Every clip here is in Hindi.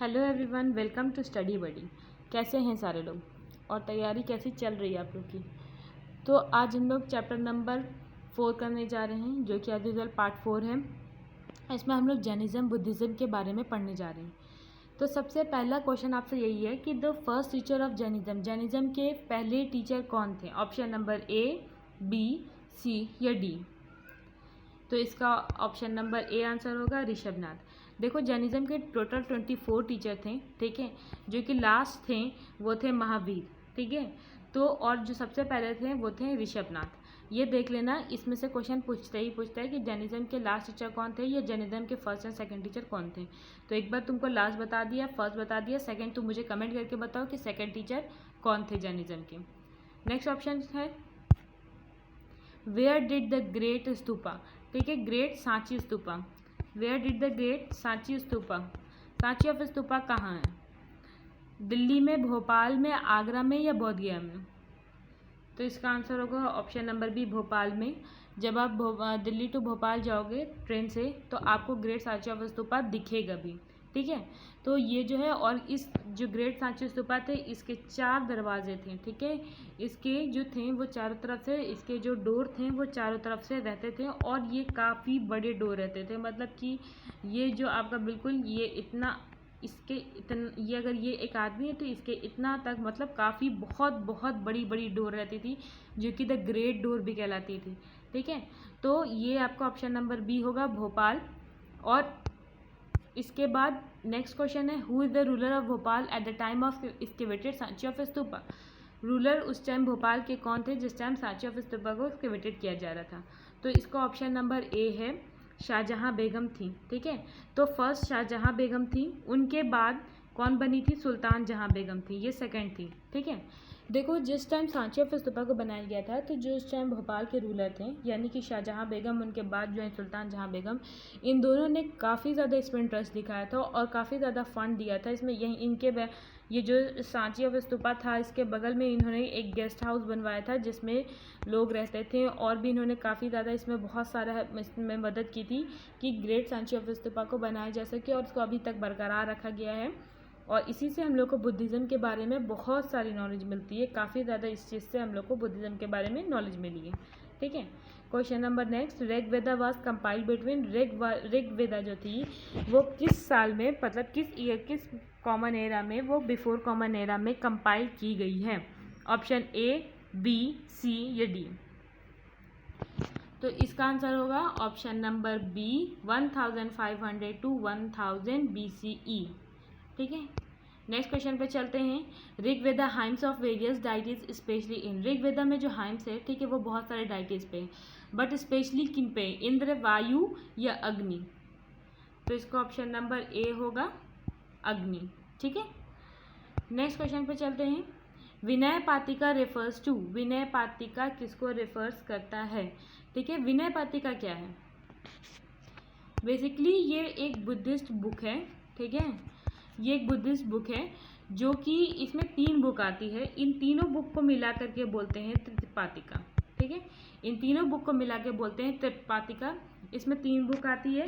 Hello everyone, welcome to study buddy. कैसे हैं सारे लोग और तैयारी कैसी चल रही है आप लोग की। तो आज हम लोग चैप्टर नंबर 4 करने जा रहे हैं, जो कि एज यूजुअल पार्ट 4 है। इसमें हम लोग जैनिज़्म बुद्धिज़्म के बारे में पढ़ने जा रहे हैं। तो सबसे पहला क्वेश्चन आपसे यही है कि the first teacher of Jainism के पहले टीचर कौन थे। ऑप्शन नंबर ए, बी, सी या डी। तो इसका ऑप्शन नंबर ए आंसर होगा ऋषभनाथ। देखो, जैनिज़्म के टोटल 24 टीचर थे, ठीक है। जो कि लास्ट थे वो थे महावीर, ठीक है। तो और जो सबसे पहले थे वो थे ऋषभनाथ। ये देख लेना, इसमें से क्वेश्चन पूछता है कि जैनिज़्म के लास्ट टीचर कौन थे या जैनिज़्म के फर्स्ट एंड सेकंड टीचर कौन थे। तो एक बार तुमको लास्ट बता दिया, फर्स्ट बता दिया, सेकंड तुम मुझे कमेंट करके बताओ कि सेकंड टीचर कौन थे जैनिज़्म के। नेक्स्ट ऑप्शन है where did the great stupa, ठीक है। Great Sanchi stupa, where did the great Sanchi stupa, Sanchi of stupa कहाँ है। दिल्ली में, भोपाल में, आगरा में या बोधगया में। तो इसका आंसर होगा ऑप्शन नंबर बी, भोपाल में। जब आप दिल्ली टू भोपाल जाओगे ट्रेन से तो आपको ग्रेट सांची ऑफ स्तूपा दिखेगा भी, ठीक है। तो ये जो है, और इस जो ग्रेट सांची स्तूपा थे इसके 4 दरवाजे थे, ठीक है। इसके जो थे वो चारों तरफ से, इसके जो डोर थे वो चारों तरफ से रहते थे और ये काफ़ी बड़े डोर रहते थे। मतलब कि ये जो आपका बिल्कुल ये इतना, इसके इतना, ये अगर ये एक आदमी है तो इसके इतना तक, मतलब काफ़ी बहुत बहुत बड़ी बड़ी डोर रहती थी, जो कि द ग्रेट डोर भी कहलाती थी, ठीक है। तो ये आपका ऑप्शन नंबर बी होगा, भोपाल। और इसके बाद नेक्स्ट क्वेश्चन है who is the ruler of Bhopal at the time of excavated Sanchi of stupa. Ruler उस टाइम भोपाल के कौन थे जिस टाइम सांची ऑफ स्तूपा को एक्सकेवेटेड किया जा रहा था। तो इसका ऑप्शन नंबर ए है, शाहजहाँ बेगम थी, ठीक है। तो फर्स्ट शाहजहाँ बेगम थी, उनके बाद कौन बनी थी, सुल्तान जहाँ बेगम थी, ये सेकंड थी, ठीक है। देखो, जिस टाइम सांची ऑफ स्तूपा को बनाया गया था तो जो उस टाइम भोपाल के रूलर थे यानी कि शाहजहाँ बेगम, उनके बाद जो है सुल्तान जहाँ बेगम, इन दोनों ने काफ़ी ज़्यादा इसमें इंटरेस्ट दिखाया था और काफ़ी ज़्यादा फंड दिया था इसमें। यही इनके ये जो सांची ऑफ स्तूपा था इसके बगल में इन्होंने एक गेस्ट हाउस बनवाया था जिसमें लोग रहते थे, और भी इन्होंने काफ़ी ज़्यादा इसमें बहुत सारा इसमें मदद की थी कि ग्रेट सांची ऑफ स्तूपा को बनाया जा सके, और उसको अभी तक बरकरार रखा गया है। और इसी से हम लोग को बुद्धिज़्म के बारे में बहुत सारी नॉलेज मिलती है, काफ़ी ज़्यादा इस चीज़ से हम लोग को बुद्धिज़्म के बारे में नॉलेज मिली है, ठीक है। Question number next, Rigveda was compiled between, Rigveda जो थी वो किस साल में, मतलब किस ईयर, किस कॉमन एरा में, वो बिफोर कॉमन एरा में कंपाइल की गई है। ऑप्शन ए, बी, सी या डी। तो इसका आंसर होगा option number B, 1500 to 1000 BCE, ठीक है। नेक्स्ट क्वेश्चन पे चलते हैं। Rigveda hymns of various deities specially in, Rigveda में जो हाइम्स है, ठीक है, वो बहुत सारे डाइटीज पे, बट स्पेशली किन पे, इंद्र, वायु या अग्नि। तो इसका ऑप्शन नंबर ए होगा अग्नि, ठीक है। नेक्स्ट क्वेश्चन पे चलते हैं। विनय पातिका रेफर्स टू, विनय पातिका किसको रेफर्स करता है, ठीक है। विनय पातिका क्या है, बेसिकली ये एक बुद्धिस्ट बुक है, ठीक है। ये एक बुद्धिस्ट बुक है जो कि इसमें 3 बुक आती है, इन तीनों बुक को मिला करके बोलते हैं त्रिपातिका, ठीक है। इन तीनों बुक को मिला के बोलते हैं त्रिपातिका। इसमें 3 बुक आती है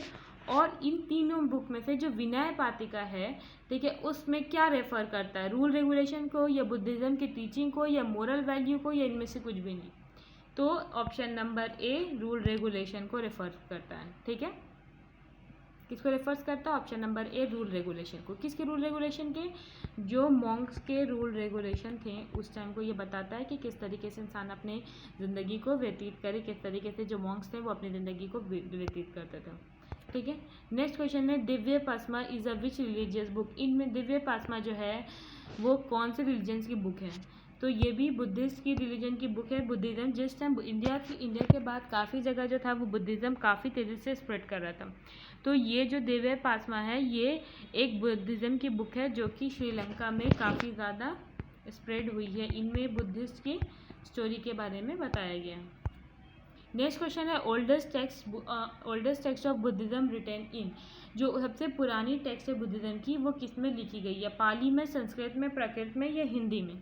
और इन तीनों बुक में से जो विनय पातिका है, ठीक है, उसमें क्या रेफर करता है, रूल रेगुलेशन को या बुद्धिज़्म की टीचिंग को या मोरल वैल्यू को, या इनमें से कुछ भी नहीं। तो ऑप्शन नंबर ए, रूल रेगुलेशन को रेफर करता है, ठीक है। किसको रेफर्स करता है, ऑप्शन नंबर ए, रूल रेगुलेशन को। किसके रूल रेगुलेशन के, जो मॉन्क्स के रूल रेगुलेशन थे उस टाइम को ये बताता है कि किस तरीके से इंसान अपने ज़िंदगी को व्यतीत करे, किस तरीके से जो मॉन्क्स थे वो अपनी ज़िंदगी को व्यतीत करते थे, ठीक है। नेक्स्ट क्वेश्चन है Dipavamsa is a which religious book, इनमें दिव्य पासमा जो है वो कौन से रिलीजन्स की बुक है। तो ये भी बुद्धिस्ट की रिलीजन की बुक है। बुद्धिज़्म जिस टाइम इंडिया के बाद काफ़ी जगह जो था वो बुद्धिज़्म काफ़ी तेज़ी से स्प्रेड कर रहा था। तो ये जो दिव्य पासमा है ये एक बुद्धिज़्म की बुक है जो कि श्रीलंका में काफ़ी ज़्यादा स्प्रेड हुई है। इनमें बुद्धिस्ट की स्टोरी के बारे में बताया गया है। नेक्स्ट क्वेश्चन है oldest text of Buddhism written in, जो सबसे पुरानी टेक्स्ट है बुद्धिज़्म की वो किस में लिखी गई है, पाली में, संस्कृत में, प्राकृत में या हिंदी में।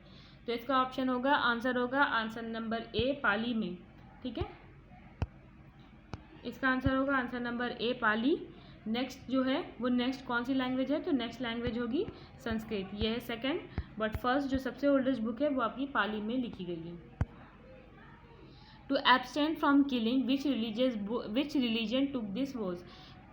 तो इसका ऑप्शन होगा, आंसर होगा आंसर नंबर ए, पाली में, ठीक है। इसका आंसर होगा answer number A, Pali next जो है वो नेक्स्ट कौन सी लैंग्वेज है, तो नेक्स्ट लैंग्वेज होगी संस्कृत, ये है सेकंड। बट फर्स्ट जो सबसे ओल्डेस्ट बुक है वो आपकी पाली में लिखी गई है। To abstain from killing which religion took this was,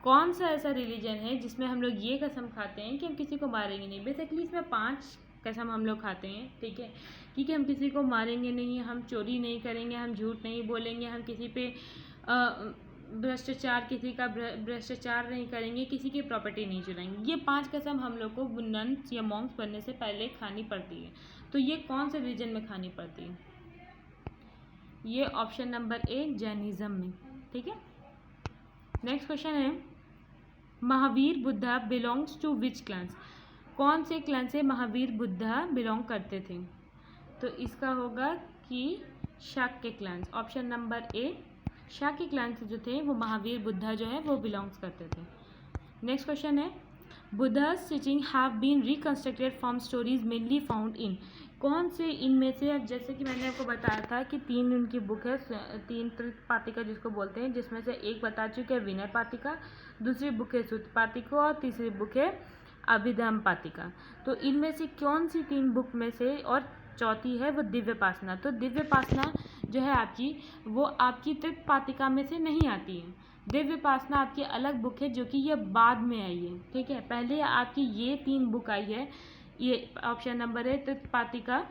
कौन सा ऐसा रिलीजन है जिसमें हम लोग ये कसम खाते हैं कि हम किसी को मारेंगे नहीं। बेसिकली इसमें 5 कसम हम लोग खाते हैं, ठीक है, कि हम किसी को मारेंगे नहीं, हम चोरी नहीं करेंगे, हम झूठ नहीं बोलेंगे, हम किसी पे किसी का भ्रष्टाचार नहीं करेंगे, किसी की प्रॉपर्टी नहीं चुराएंगे। ये 5 कसम हम लोग को नन्स या मॉन्क्स बनने से पहले खानी पड़ती है। तो ये कौन से रिलीजन में खानी पड़ती है, ये ऑप्शन नंबर ए जैनिज्म में, ठीक है। नेक्स्ट क्वेश्चन है Mahavir Buddha belongs to which clans, कौन से क्लान से महावीर बुद्धा बिलोंग करते थे, तो इसका होगा कि Shakya clans, option number A Shakya clan से जो थे वो महावीर बुद्धा जो है वो बिलोंग्स करते थे। नेक्स्ट क्वेश्चन है बुद्धा's teaching have been reconstructed from stories mainly found in, कौन से इनमें से, अब जैसे कि मैंने आपको बताया था कि 3 उनकी बुक है, 3 पातिका जिसको बोलते हैं, जिसमें से एक बता चुके हैं विनय पातिका, दूसरी बुक है सुत्त पातिका और तीसरी बुक है अभिधम्म पातिका। तो इनमें से कौन सी 3 बुक में से, और चौथी है वो दिव्योपासना, तो दिव्योपासना जो है आपकी वो आपकी तृतीय पातिका में से नहीं आती है। दिव्योपासना आपकी अलग बुक है जो कि ये बाद में आई है, ठीक है। पहले आपकी ये 3 बुक आई है, ये ऑप्शन नंबर है तृतीय पातिका,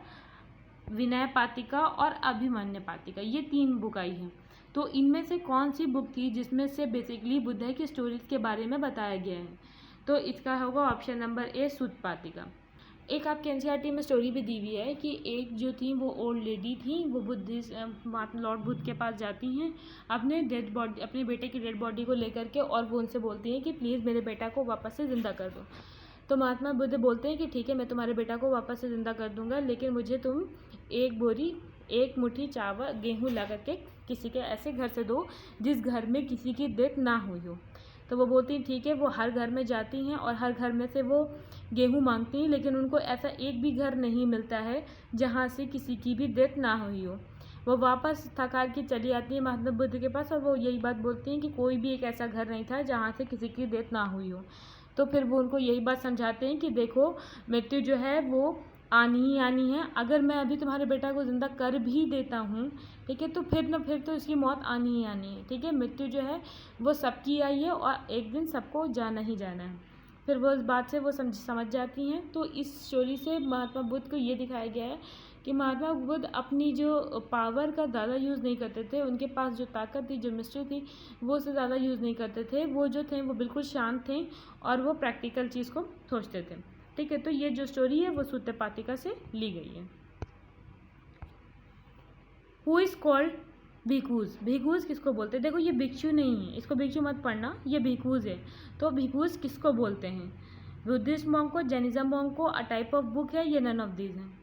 विनय पातिका और अभिमन्यु पातिका, ये 3 बुक आई हैं। तो इनमें से कौन सी बुक थी जिसमें से बेसिकली बुद्ध की स्टोरीज के बारे में बताया गया है, तो इसका होगा ऑप्शन नंबर ए सुत्त पातिका। एक आपके एनसीईआरटी में स्टोरी भी दी हुई है कि एक जो थी वो ओल्ड लेडी थी, वो लॉर्ड बुद्ध के पास जाती हैं अपने बेटे की डेड बॉडी को लेकर के, और वो उनसे बोलती हैं कि प्लीज़ मेरे बेटा को वापस से ज़िंदा कर दो। तो महात्मा बुद्ध बोलते हैं कि ठीक है मैं तुम्हारे बेटा को वापस से ज़िंदा कर दूंगा, लेकिन मुझे तुम एक मुट्ठी चावल गेहूँ ला करके किसी के ऐसे घर से दो जिस घर में किसी की डेथ ना हुई हो। तो वो बोलती हैं ठीक है। वो हर घर में जाती हैं और हर घर में से वो गेहूँ मांगती हैं, लेकिन उनको ऐसा एक भी घर नहीं मिलता है जहाँ से किसी की भी डेथ ना हुई हो। वो वापस थकार के चली आती है महात्मा बुद्ध के पास और वो यही बात बोलती हैं कि कोई भी एक ऐसा घर नहीं था जहाँ से किसी की डेथ ना हुई हो। तो फिर वो उनको यही बात समझाते हैं कि देखो मृत्यु जो है वो आनी ही आनी है। अगर मैं अभी तुम्हारे बेटा को ज़िंदा कर भी देता हूँ, ठीक है, तो फिर तो इसकी मौत आनी ही आनी है, ठीक है। मृत्यु जो है वो सबकी आई है और एक दिन सबको जाना ही जाना है। फिर वो इस बात से वो समझ जाती हैं। तो इस स्टोरी से महात्मा बुद्ध को ये दिखाया गया है कि महात्मा बुद्ध अपनी जो पावर का ज़्यादा यूज़ नहीं करते थे, उनके पास जो ताकत थी, जो मिस्ट्री थी, वो उससे ज़्यादा यूज़ नहीं करते थे। वो जो थे वो बिल्कुल शांत थे और वो प्रैक्टिकल चीज़ को सोचते थे, ठीक है। तो ये जो स्टोरी है वो सुत्त पातिका से ली गई है। हु इज़ कॉल्ड भिखुज, भिखुज किसको बोलते हैं? देखो ये भिक्षु नहीं है, इसको भिक्षु मत पढ़ना, ये भिखुज है। तो भिखुज किसको बोलते हैं? बुद्धिस्ट मॉन्क को, जैनिज्म मॉन्क को, अ टाइप ऑफ बुक है, ये नन ऑफ दीज हैं।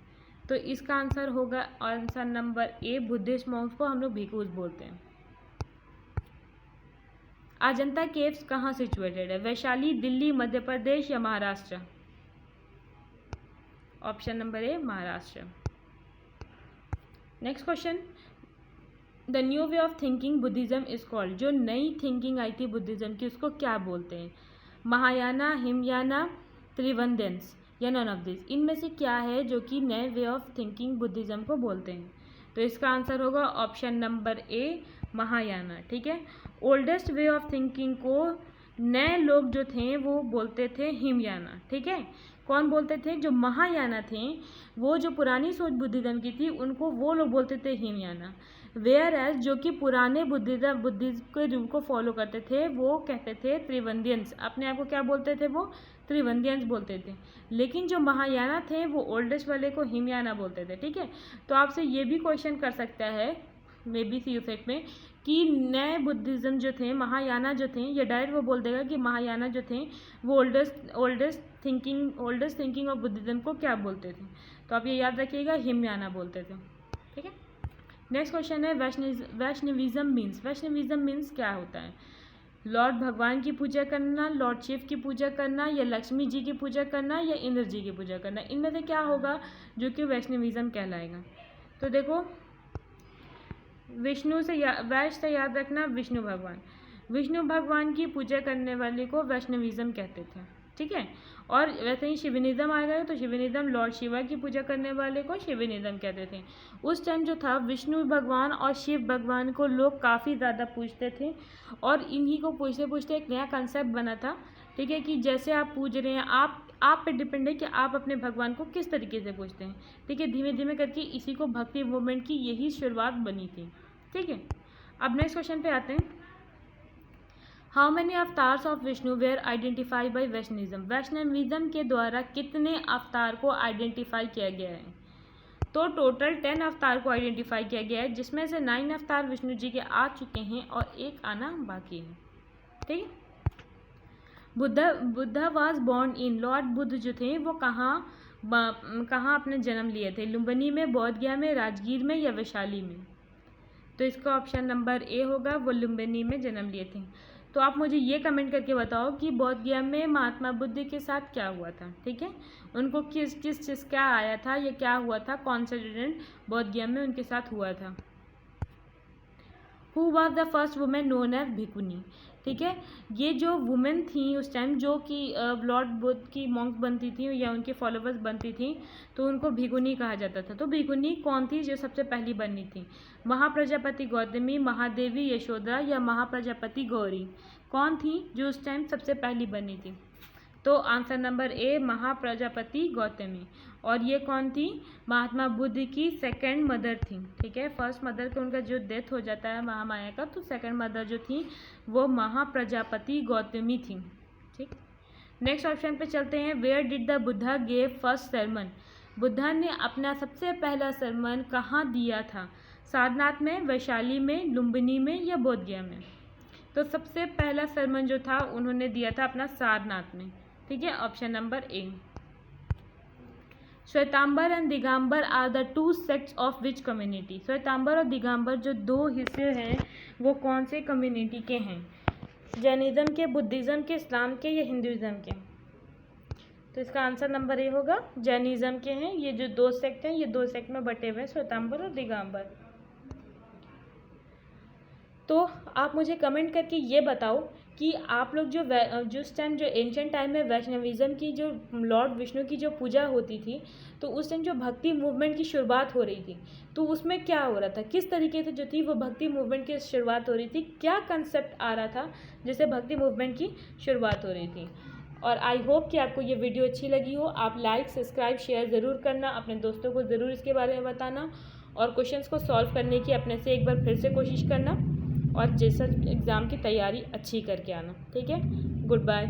तो इसका आंसर होगा answer number A, Buddhist Monks को हम लोग भिखुज बोलते हैं। अजंता केव्स कहाँ सिचुएटेड है? वैशाली, दिल्ली, मध्य प्रदेश या Maharashtra? Option number A Maharashtra. Next question, the new way of thinking Buddhism is called, जो नई थिंकिंग आई थी बुद्धिज्म की उसको क्या बोलते हैं? महायाना, हिमयाना, त्रिवंद्यंस या नन ऑफ दिस? इनमें से क्या है जो कि नए वे ऑफ थिंकिंग बुद्धिज्म को बोलते हैं? तो इसका आंसर होगा ऑप्शन नंबर ए महायाना, ठीक है। ओल्डेस्ट वे ऑफ थिंकिंग को नए लोग जो थे वो बोलते थे हिमयाना, ठीक है। कौन बोलते थे? जो महायाना थे, वो जो पुरानी सोच बुद्धिज्म की थी उनको वो लोग बोलते थे हिमयाना। वेयर एज जो कि पुराने बुद्धिज्म के रूल को फॉलो करते थे वो कहते थे त्रिवंद्यंस। अपने आप को क्या बोलते थे? वो त्रिवंद्यंस बोलते थे। लेकिन जो महायाना थे वो ओल्डेस्ट वाले को हिमयाना बोलते थे, ठीक है। तो आपसे ये भी क्वेश्चन कर सकता है मे बी सी सेट में कि नए बुद्धिज्म जो थे, महायाना जो थे, ये डायरेक्ट वो बोल देगा कि महायाना जो थे वो ओल्डेस्ट थिंकिंग ऑफ बुद्धिज्म को क्या बोलते थे? तो आप ये याद रखिएगा, हिमयाना बोलते थे, ठीक है। नेक्स्ट क्वेश्चन है वैष्णविज्म मीन्स, वैष्णविज्म मीन्स क्या होता है? लॉर्ड भगवान की पूजा करना, लॉर्ड शिव की पूजा करना, या लक्ष्मी जी की पूजा करना, या इंद्र जी की पूजा करना? इनमें से क्या होगा जो कि वैष्णविज्म कहलाएगा? तो देखो विष्णु से वैष्ण से याद रखना विष्णु भगवान, विष्णु भगवान की पूजा करने वाले को वैष्णविज्म कहते थे, ठीक है। और वैसे ही शिवनिज्म आएगा तो शिवनिज्म लॉर्ड शिवा की पूजा करने वाले को शिवनिज्म कहते थे। उस टाइम जो था विष्णु भगवान और शिव भगवान को लोग काफ़ी ज़्यादा पूजते थे और इन्हीं को पूजते पूजते एक नया कंसेप्ट बना था, ठीक है, कि जैसे आप पूज रहे हैं आप पे डिपेंड है कि आप अपने भगवान को किस तरीके से पूजते हैं, ठीक है। धीमे धीमे करके इसी को भक्ति मूवमेंट की यही शुरुआत बनी थी, ठीक है। अब नेक्स्ट क्वेश्चन पे आते हैं। How many avatars of Vishnu were identify by Vaishnavism. Vaishnavism के द्वारा कितने अवतार को आइडेंटिफाई किया गया है? तो टोटल 10 अवतार को आइडेंटिफाई किया गया है, जिसमें से 9 अवतार विष्णु जी के आ चुके हैं और एक आना बाकी है, ठीक है। Buddha was born in. Lord Buddha जो थे वो कहाँ अपने जन्म लिए थे? लुम्बिनी में, बोधगया में, राजगीर में या वैशाली में? तो इसका ऑप्शन नंबर ए होगा, वो लुम्बिनी में जन्म लिए थे। तो आप मुझे ये कमेंट करके बताओ कि बोधगया में महात्मा बुद्ध के साथ क्या हुआ था, ठीक है। उनको किस चीज़ क्या आया था या क्या हुआ था, कौन सा इंसिडेंट बोधगया में उनके साथ हुआ था? Who was the first women known as bhikkhuni, ठीक है। ये जो वुमेन थी उस टाइम जो कि लॉर्ड बुद्ध की मॉन्क बनती थी या उनके फॉलोवर्स बनती थी, तो उनको भिकुनी कहा जाता था। तो भिकुनी कौन थी जो सबसे पहली बनी थी? महाप्रजापति गौतमी, महादेवी यशोदा या महाप्रजापति गौरी? कौन थी जो उस टाइम सबसे पहली बनी थी? तो answer number A, Mahaprajapati Gautami. और ये कौन थी? महात्मा बुद्ध की सेकंड मदर थी, ठीक है। फर्स्ट मदर का उनका जो डेथ हो जाता है महामाया का, तो सेकंड मदर जो थी वो महाप्रजापति गौतमी थी, ठीक। नेक्स्ट ऑप्शन पे चलते हैं। Where did the Buddha gave first sermon. Buddha ने अपना सबसे पहला सरमन कहाँ दिया था? सारनाथ में, वैशाली में, लुम्बिनी में या बोधगया में? तो सबसे पहला सरमन जो था उन्होंने दिया था अपना सारनाथ में, ठीक है। Option number A. Shwetambar and Digambar are the 2 sects of which community. Shwetambar और दिगंबर जो 2 हिस्से हैं वो कौन से कम्युनिटी के हैं? जैनिज्म के, बुद्धिज़्म के, इस्लाम के या हिंदुइज्म के? तो इसका आंसर नंबर ए होगा, जैनिज्म के हैं। ये जो 2 सेक्ट हैं ये 2 सेक्ट में बटे हुए हैं, श्वेतांबर और दिगंबर। तो आप मुझे कमेंट करके ये बताओ कि आप लोग जो उस टाइम जो एंशिएंट टाइम में वैष्णविज्म की जो लॉर्ड विष्णु की जो पूजा होती थी, तो उस टाइम जो भक्ति मूवमेंट की शुरुआत हो रही थी, तो उसमें क्या हो रहा था, किस तरीके से जो थी वो भक्ति मूवमेंट की शुरुआत हो रही थी, क्या कंसेप्ट आ रहा था जिससे भक्ति मूवमेंट की शुरुआत हो रही थी। और आई होप कि आपको ये वीडियो अच्छी लगी हो। आप लाइक, सब्सक्राइब, शेयर ज़रूर करना, अपने दोस्तों को ज़रूर इसके बारे में बताना और क्वेश्चंस को सॉल्व करने की अपने से एक बार फिर से कोशिश करना और जैसा एग्ज़ाम की तैयारी अच्छी करके आना, ठीक है। Good bye.